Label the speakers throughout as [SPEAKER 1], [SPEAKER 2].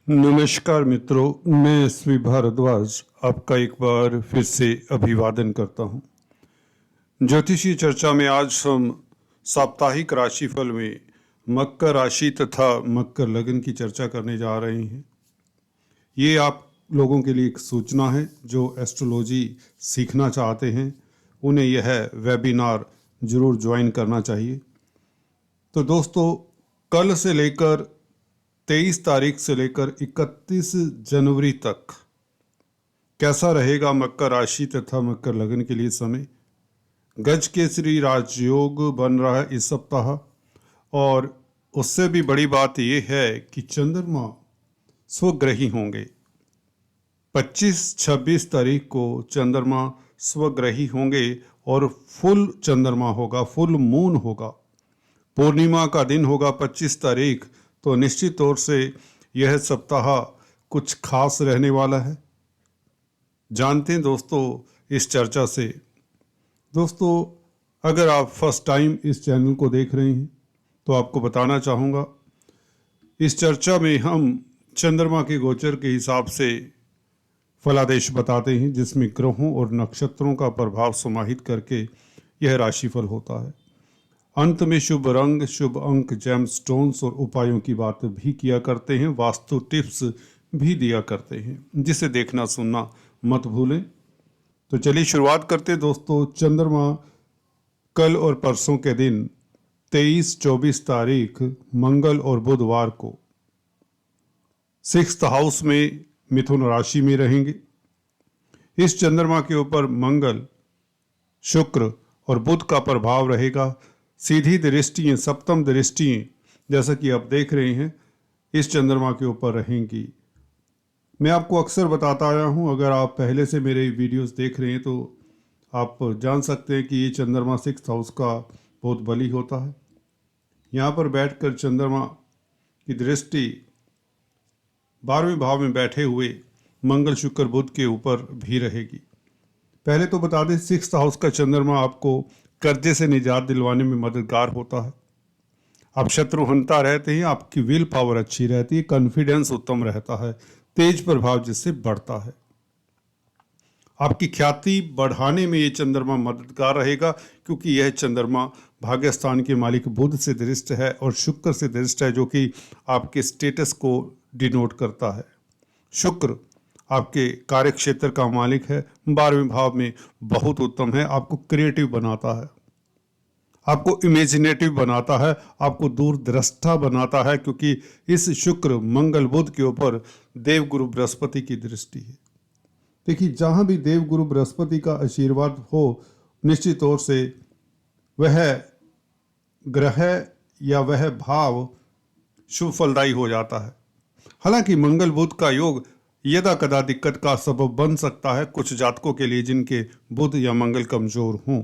[SPEAKER 1] नमस्कार मित्रों, मैं एसवी भारद्वाज आपका एक बार फिर से अभिवादन करता हूं। ज्योतिषी चर्चा में आज हम साप्ताहिक राशिफल में मकर राशि तथा मकर लग्न की चर्चा करने जा रहे हैं। ये आप लोगों के लिए एक सूचना है जो एस्ट्रोलॉजी सीखना चाहते हैं, उन्हें यह वेबिनार जरूर ज्वाइन करना चाहिए। तो दोस्तों, कल से लेकर 23 तारीख से लेकर 31 जनवरी तक कैसा रहेगा मकर राशि तथा मकर लग्न के लिए समय। गज केसरी राजयोग बन रहा है इस सप्ताह, और उससे भी बड़ी बात यह है कि चंद्रमा स्वग्रही होंगे। 25-26 तारीख को चंद्रमा स्वग्रही होंगे और फुल चंद्रमा होगा, फुल मून होगा। पूर्णिमा का दिन होगा 25 तारीख। तो निश्चित तौर से यह सप्ताह कुछ खास रहने वाला है। जानते हैं दोस्तों इस चर्चा से। दोस्तों, अगर आप फर्स्ट टाइम इस चैनल को देख रहे हैं तो आपको बताना चाहूँगा, इस चर्चा में हम चंद्रमा के गोचर के हिसाब से फलादेश बताते हैं, जिसमें ग्रहों और नक्षत्रों का प्रभाव समाहित करके यह राशिफल होता है। अंत में शुभ रंग, शुभ अंक, जेम स्टोन्स और उपायों की बात भी किया करते हैं। वास्तु टिप्स भी दिया करते हैं, जिसे देखना सुनना मत भूलें। तो चलिए शुरुआत करते हैं दोस्तों। चंद्रमा कल और परसों के दिन 23-24 तारीख मंगल और बुधवार को 6th हाउस में मिथुन राशि में रहेंगे। इस चंद्रमा के ऊपर मंगल, शुक्र और बुध का प्रभाव रहेगा। सीधी दृष्टियाँ, सप्तम दृष्टियाँ, जैसा कि आप देख रहे हैं, इस चंद्रमा के ऊपर रहेंगी। मैं आपको अक्सर बताता आया हूँ, अगर आप पहले से मेरे वीडियोस देख रहे हैं तो आप जान सकते हैं कि ये चंद्रमा 6th हाउस का बहुत बली होता है। यहाँ पर बैठकर चंद्रमा की दृष्टि 12वें भाव में बैठे हुए मंगल, शुक्र, बुध के ऊपर भी रहेगी। पहले तो बता दें, 6th हाउस का चंद्रमा आपको कर्जे से निजात दिलवाने में मददगार होता है। आप शत्रुहंता रहते हैं, आपकी विल पावर अच्छी रहती है, कॉन्फिडेंस उत्तम रहता है, तेज प्रभाव जिससे बढ़ता है। आपकी ख्याति बढ़ाने में ये चंद्रमा मददगार रहेगा, क्योंकि यह चंद्रमा भाग्यस्थान के मालिक बुध से दृष्ट है और शुक्र से दृष्ट है, जो कि आपके स्टेटस को डिनोट करता है। शुक्र आपके कार्य क्षेत्र का मालिक है, 12वें भाव में बहुत उत्तम है। आपको क्रिएटिव बनाता है, आपको इमेजिनेटिव बनाता है, आपको दूरदृष्टा बनाता है, क्योंकि इस शुक्र, मंगल, बुध के ऊपर देवगुरु बृहस्पति की दृष्टि है। देखिए, जहाँ भी देवगुरु बृहस्पति का आशीर्वाद हो, निश्चित तौर से वह ग्रह या वह भाव शुभ फलदायी हो जाता है। हालांकि मंगल बुध का योग यदा कदा दिक्कत का सबब बन सकता है कुछ जातकों के लिए जिनके बुध या मंगल कमजोर हों।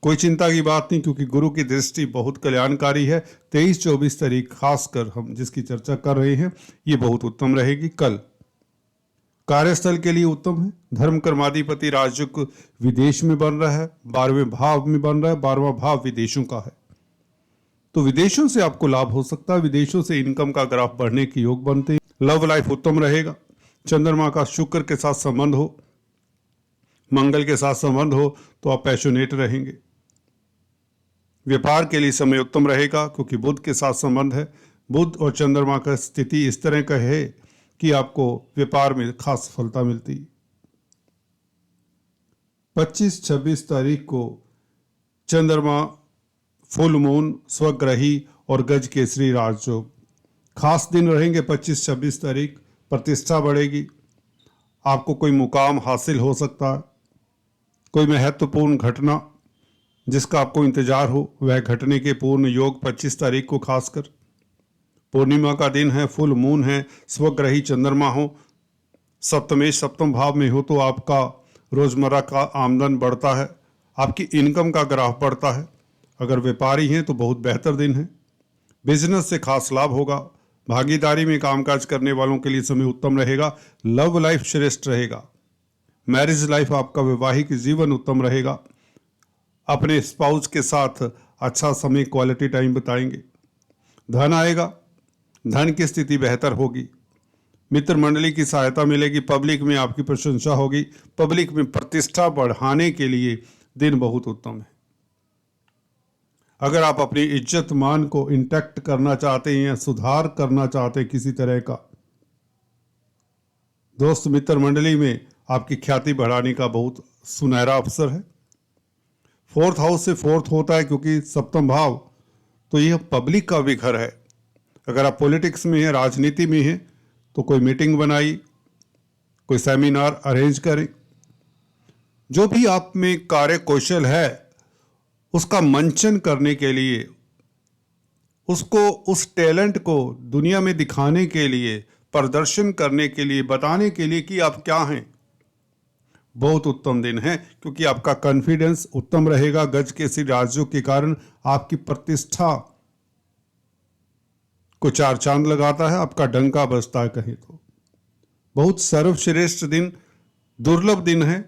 [SPEAKER 1] कोई चिंता की बात नहीं, क्योंकि गुरु की दृष्टि बहुत कल्याणकारी है। 23-24 तारीख खासकर हम जिसकी चर्चा कर रहे हैं, ये बहुत उत्तम रहेगी। कल कार्यस्थल के लिए उत्तम है। धर्म कर्माधिपति राजयोग विदेश में बन रहा है, 12वें भाव में बन रहा है। 12वां भाव विदेशों का है, तो विदेशों से आपको लाभ हो सकता है। विदेशों से इनकम का ग्राफ बढ़ने के योग बनते हैं। लव लाइफ उत्तम रहेगा। चंद्रमा का शुक्र के साथ संबंध हो, मंगल के साथ संबंध हो, तो आप पैशनेट रहेंगे। व्यापार के लिए समय उत्तम रहेगा, क्योंकि बुध के साथ संबंध है। बुध और चंद्रमा का स्थिति इस तरह का है कि आपको व्यापार में खास सफलता मिलती। 25-26 तारीख को चंद्रमा फुल मून, स्वग्रही और गज केसरी राजयोग, खास दिन रहेंगे। 25-26 तारीख प्रतिष्ठा बढ़ेगी, आपको कोई मुकाम हासिल हो सकता है। कोई महत्वपूर्ण घटना जिसका आपको इंतजार हो, वह घटने के पूर्ण योग 25 तारीख को खासकर। पूर्णिमा का दिन है, फुल मून है, स्वग्रही चंद्रमा हो, सप्तमेश सप्तम भाव में हो, तो आपका रोजमर्रा का आमदन बढ़ता है, आपकी इनकम का ग्राफ बढ़ता है। अगर व्यापारी हैं तो बहुत बेहतर दिन है। बिजनेस से खास लाभ होगा। भागीदारी में कामकाज करने वालों के लिए समय उत्तम रहेगा। लव लाइफ श्रेष्ठ रहेगा। मैरिज लाइफ, आपका वैवाहिक जीवन उत्तम रहेगा। अपने स्पाउस के साथ अच्छा समय, क्वालिटी टाइम बिताएंगे। धन आएगा, धन की स्थिति बेहतर होगी। मित्र मंडली की सहायता मिलेगी, पब्लिक में आपकी प्रशंसा होगी, पब्लिक में प्रतिष्ठा बढ़ाने के लिए दिन बहुत उत्तम है। अगर आप अपनी इज्जत मान को इंटैक्ट करना चाहते हैं या सुधार करना चाहते हैं किसी तरह का, दोस्त मित्र मंडली में आपकी ख्याति बढ़ाने का बहुत सुनहरा अवसर है। फोर्थ हाउस से फोर्थ होता है क्योंकि सप्तम भाव, तो यह पब्लिक का भी घर है। अगर आप पॉलिटिक्स में हैं, राजनीति में हैं, तो कोई मीटिंग बनाई, कोई सेमिनार अरेंज करें। जो भी आप में कार्य कौशल है उसका मंचन करने के लिए, उसको उस टैलेंट को दुनिया में दिखाने के लिए, प्रदर्शन करने के लिए, बताने के लिए कि आप क्या हैं, बहुत उत्तम दिन है। क्योंकि आपका कॉन्फिडेंस उत्तम रहेगा। गज के सी राजयोग के कारण आपकी प्रतिष्ठा को चार चांद लगाता है, आपका डंका बजता है कहीं तो। बहुत सर्वश्रेष्ठ दिन, दुर्लभ दिन है,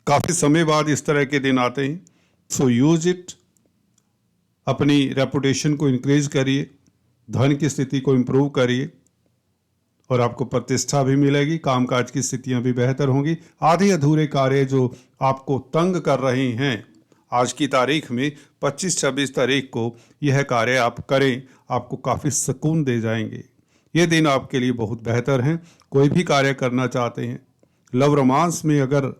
[SPEAKER 1] काफी समय बाद इस तरह के दिन आते हैं। सो यूज इट, अपनी रेपुटेशन को इंक्रीज करिए, धन की स्थिति को इंप्रूव करिए और आपको प्रतिष्ठा भी मिलेगी, कामकाज की स्थितियां भी बेहतर होंगी। आधे अधूरे कार्य जो आपको तंग कर रहे हैं, आज की तारीख में 25-26 तारीख को यह कार्य आप करें, आपको काफ़ी सुकून दे जाएंगे। ये दिन आपके लिए बहुत बेहतर हैं। कोई भी कार्य करना चाहते हैं, लव रोमांस में अगर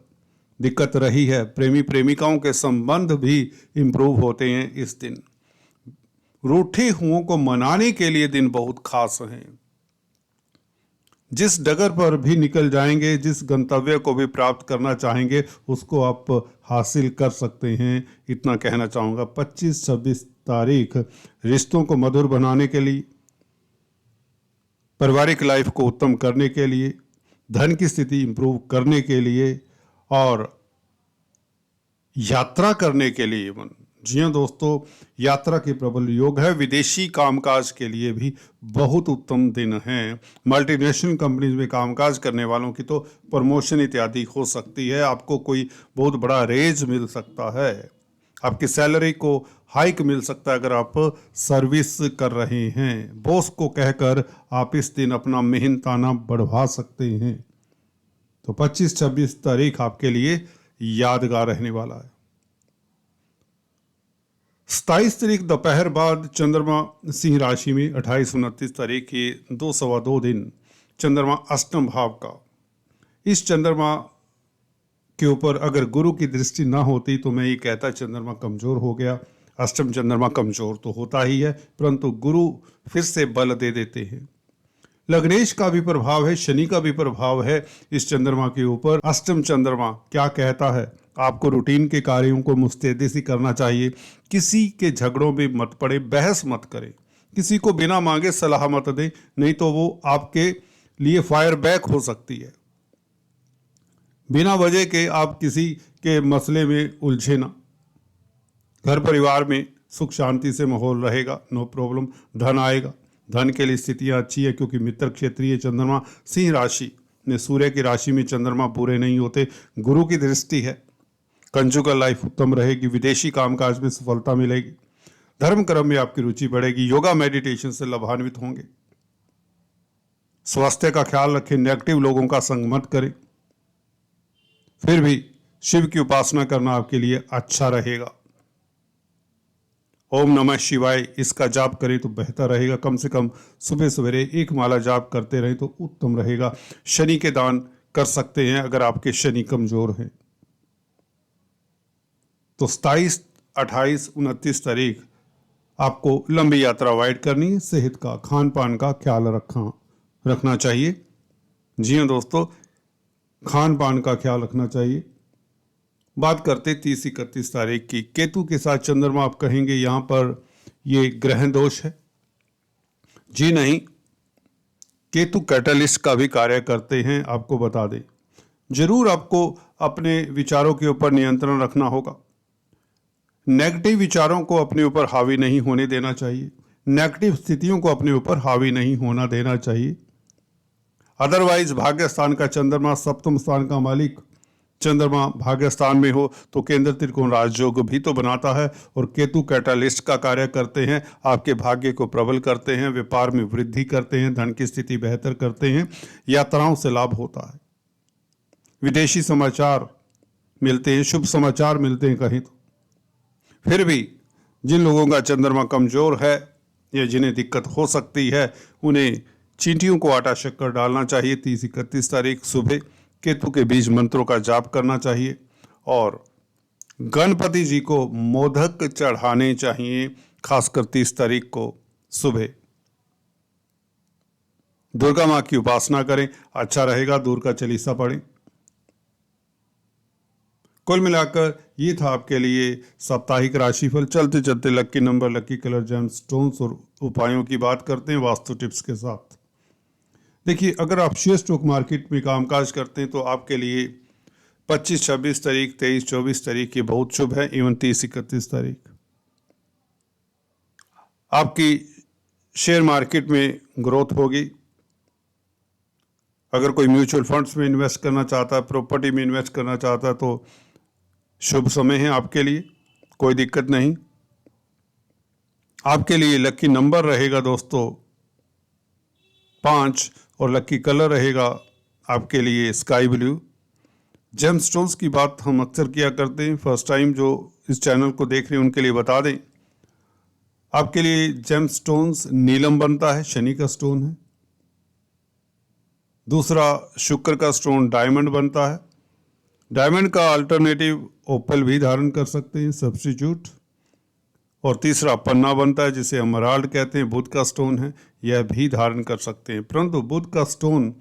[SPEAKER 1] दिक्कत रही है, प्रेमी प्रेमिकाओं के संबंध भी इम्प्रूव होते हैं इस दिन। रूठे हुओं को मनाने के लिए दिन बहुत खास हैं। जिस डगर पर भी निकल जाएंगे, जिस गंतव्य को भी प्राप्त करना चाहेंगे, उसको आप हासिल कर सकते हैं, इतना कहना चाहूँगा। 25-26 तारीख रिश्तों को मधुर बनाने के लिए, पारिवारिक लाइफ को उत्तम करने के लिए, धन की स्थिति इंप्रूव करने के लिए और यात्रा करने के लिए। जी हाँ दोस्तों, यात्रा के प्रबल योग है। विदेशी कामकाज के लिए भी बहुत उत्तम दिन है। मल्टीनेशनल कंपनीज में कामकाज करने वालों की तो प्रमोशन इत्यादि हो सकती है, आपको कोई बहुत बड़ा रेज मिल सकता है, आपकी सैलरी को हाइक मिल सकता है अगर आप सर्विस कर रहे हैं। बॉस को कहकर आप इस दिन अपना मेहनताना बढ़वा सकते हैं। तो 25-26 तारीख आपके लिए यादगार रहने वाला है। 27 तारीख दोपहर बाद चंद्रमा सिंह राशि में, 28-29 तारीख के 2-2.25 दिन चंद्रमा अष्टम भाव का। इस चंद्रमा के ऊपर अगर गुरु की दृष्टि ना होती तो मैं ये कहता चंद्रमा कमजोर हो गया। अष्टम चंद्रमा कमजोर तो होता ही है, परंतु गुरु फिर से बल दे देते हैं। लग्नेश का भी प्रभाव है, शनि का भी प्रभाव है इस चंद्रमा के ऊपर। अष्टम चंद्रमा क्या कहता है? आपको रूटीन के कार्यों को मुस्तैदी से करना चाहिए। किसी के झगड़ों में मत पड़े, बहस मत करें, किसी को बिना मांगे सलाह मत दें, नहीं तो वो आपके लिए फायर बैक हो सकती है। बिना वजह के आप किसी के मसले में उलझे ना। घर परिवार में सुख शांति से माहौल रहेगा, नो प्रॉब्लम। धन आएगा, धन के लिए स्थितियां अच्छी है क्योंकि मित्र क्षेत्रीय चंद्रमा सिंह राशि में, सूर्य की राशि में चंद्रमा पूरे नहीं होते, गुरु की दृष्टि है। कंजुगल लाइफ उत्तम रहेगी, विदेशी कामकाज में सफलता मिलेगी, धर्म कर्म में आपकी रुचि बढ़ेगी, योगा मेडिटेशन से लाभान्वित होंगे। स्वास्थ्य का ख्याल रखें, नेगेटिव लोगों का संग मत करें। फिर भी शिव की उपासना करना आपके लिए अच्छा रहेगा। ओम नमः शिवाय इसका जाप करें तो बेहतर रहेगा। कम से कम सुबह सवेरे 1 माला जाप करते रहें तो उत्तम रहेगा। शनि के दान कर सकते हैं अगर आपके शनि कमजोर हैं। तो 27, 28, 29 तारीख आपको लंबी यात्रा अवॉइड करनी है। सेहत का, खान पान का ख्याल रखना चाहिए। जी हाँ दोस्तों, खान पान का ख्याल रखना चाहिए। बात करते 30-31 तारीख की। केतु के साथ चंद्रमा, आप कहेंगे यहाँ पर ये ग्रहण दोष है। जी नहीं, केतु कैटलिस्ट का भी कार्य करते हैं, आपको बता दें। जरूर आपको अपने विचारों के ऊपर नियंत्रण रखना होगा। नेगेटिव विचारों को अपने ऊपर हावी नहीं होने देना चाहिए, नेगेटिव स्थितियों को अपने ऊपर हावी नहीं होना देना चाहिए। अदरवाइज भाग्य स्थान का चंद्रमा, सप्तम स्थान का मालिक चंद्रमा भाग्य स्थान में हो तो केंद्र त्रिकोण राजयोग भी तो बनाता है, और केतु कैटालिस्ट का कार्य करते हैं, आपके भाग्य को प्रबल करते हैं, व्यापार में वृद्धि करते हैं, धन की स्थिति बेहतर करते हैं, यात्राओं से लाभ होता है, विदेशी समाचार मिलते हैं, शुभ समाचार मिलते हैं कहीं तो। फिर भी जिन लोगों का चंद्रमा कमजोर है या जिन्हें दिक्कत हो सकती है, उन्हें चींटियों को आटा शक्कर डालना चाहिए 30-31 तारीख सुबह, केतु के बीज मंत्रों का जाप करना चाहिए, और गणपति जी को मोदक चढ़ाने चाहिए, खासकर 30 तारीख को सुबह। दुर्गा माँ की उपासना करें, अच्छा रहेगा, दुर्गा चालीसा पढ़ें। कुल मिलाकर ये था आपके लिए साप्ताहिक राशिफल। चलते चलते lucky number, lucky colour, gemstones और उपायों की बात करते हैं वास्तु टिप्स के साथ। देखिए, अगर आप शेयर स्टॉक मार्केट में कामकाज करते हैं तो आपके लिए 25-26 तारीख, 23-24 तारीख ये बहुत शुभ है, इवन 30-31 तारीख। आपकी शेयर मार्केट में ग्रोथ होगी। अगर कोई म्यूचुअल फंड्स में इन्वेस्ट करना चाहता है, प्रॉपर्टी में इन्वेस्ट करना चाहता है, तो शुभ समय है आपके लिए, कोई दिक्कत नहीं। आपके लिए लकी नंबर रहेगा दोस्तों 5, और लकी कलर रहेगा आपके लिए स्काई ब्लू। जेम स्टोन्स की बात हम अक्सर किया करते हैं, फर्स्ट टाइम जो इस चैनल को देख रहे हैं उनके लिए बता दें, आपके लिए जेम स्टोन्स नीलम बनता है, शनि का स्टोन है। दूसरा, शुक्र का स्टोन डायमंड बनता है। डायमंड का अल्टरनेटिव ओपल भी धारण कर सकते हैं, सब्स्टिट्यूट। और तीसरा पन्ना बनता है, जिसे एमराल्ड कहते हैं, बुध का स्टोन है, यह भी धारण कर सकते हैं। परंतु बुध का स्टोन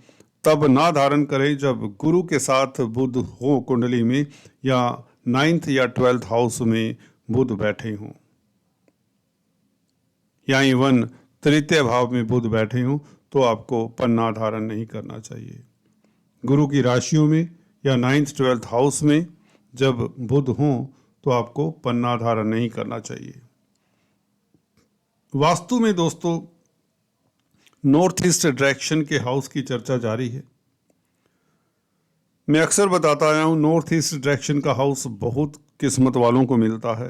[SPEAKER 1] तब ना धारण करें जब गुरु के साथ बुध हो कुंडली में, या 9th या 12th हाउस में बुध बैठे हों, या इवन तृतीय भाव में बुध बैठे हों, तो आपको पन्ना धारण नहीं करना चाहिए। गुरु की राशियों में या 9th 12th हाउस में जब बुध हों तो आपको पन्ना धारण नहीं करना चाहिए। वास्तु में दोस्तों नॉर्थ ईस्ट डायरेक्शन के हाउस की चर्चा जारी है। मैं अक्सर बताता आया हूँ, नॉर्थ ईस्ट डायरेक्शन का हाउस बहुत किस्मत वालों को मिलता है,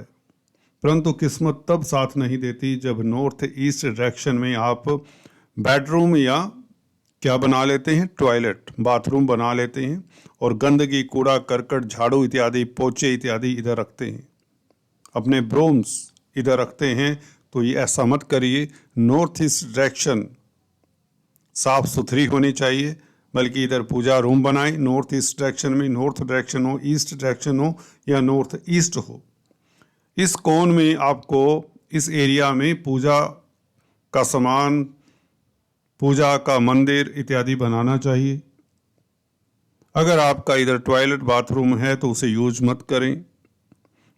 [SPEAKER 1] परंतु किस्मत तब साथ नहीं देती जब नॉर्थ ईस्ट डायरेक्शन में आप बेडरूम या क्या बना लेते हैं, टॉयलेट, बाथरूम बना लेते हैं, और गंदगी, कूड़ा करकट, झाड़ू इत्यादि, पोचे इत्यादि इधर रखते हैं, अपने ब्रोम्स इधर रखते हैं, तो ये ऐसा मत करिए। नॉर्थ ईस्ट डायरेक्शन साफ सुथरी होनी चाहिए, बल्कि इधर पूजा रूम बनाएं। नॉर्थ ईस्ट डायरेक्शन में, नॉर्थ डायरेक्शन हो, ईस्ट डायरेक्शन हो या नॉर्थ ईस्ट हो, इस कोण में आपको, इस एरिया में पूजा का सामान, पूजा का मंदिर इत्यादि बनाना चाहिए। अगर आपका इधर टॉयलेट बाथरूम है तो उसे यूज मत करें,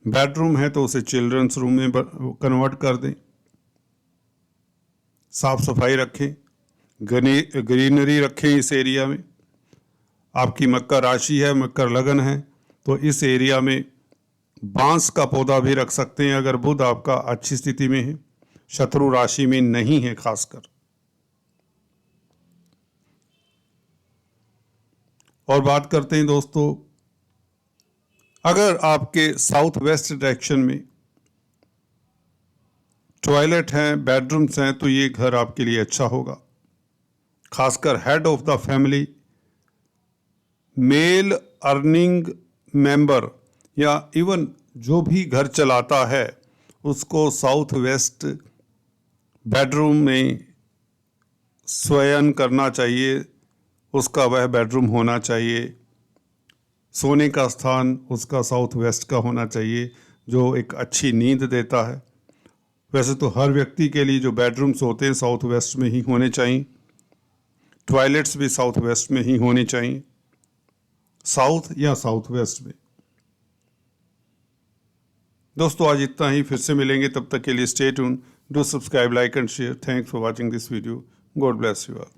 [SPEAKER 1] बेडरूम है तो उसे चिल्ड्रंस रूम में कन्वर्ट कर दें। साफ सफाई रखें, ग्रीनरी रखें इस एरिया में। आपकी मकर राशि है, मकर लगन है, तो इस एरिया में बांस का पौधा भी रख सकते हैं अगर बुध आपका अच्छी स्थिति में है, शत्रु राशि में नहीं है खासकर। और बात करते हैं दोस्तों, अगर आपके साउथ वेस्ट डायरेक्शन में टॉयलेट हैं, बेडरूम्स हैं, तो ये घर आपके लिए अच्छा होगा। खासकर head of the family, male earning member, या इवन जो भी घर चलाता है, उसको साउथ वेस्ट बेडरूम में शयन करना चाहिए, उसका वह बेडरूम होना चाहिए। सोने का स्थान उसका साउथ वेस्ट का होना चाहिए, जो एक अच्छी नींद देता है। वैसे तो हर व्यक्ति के लिए जो बेडरूम्स होते हैं साउथ वेस्ट में ही होने चाहिए, टॉयलेट्स भी साउथ वेस्ट में ही होने चाहिए, साउथ या साउथ वेस्ट में। दोस्तों आज इतना ही, फिर से मिलेंगे, तब तक के लिए stay tune, do subscribe, like and share. Thanks for watching this video. God bless you all.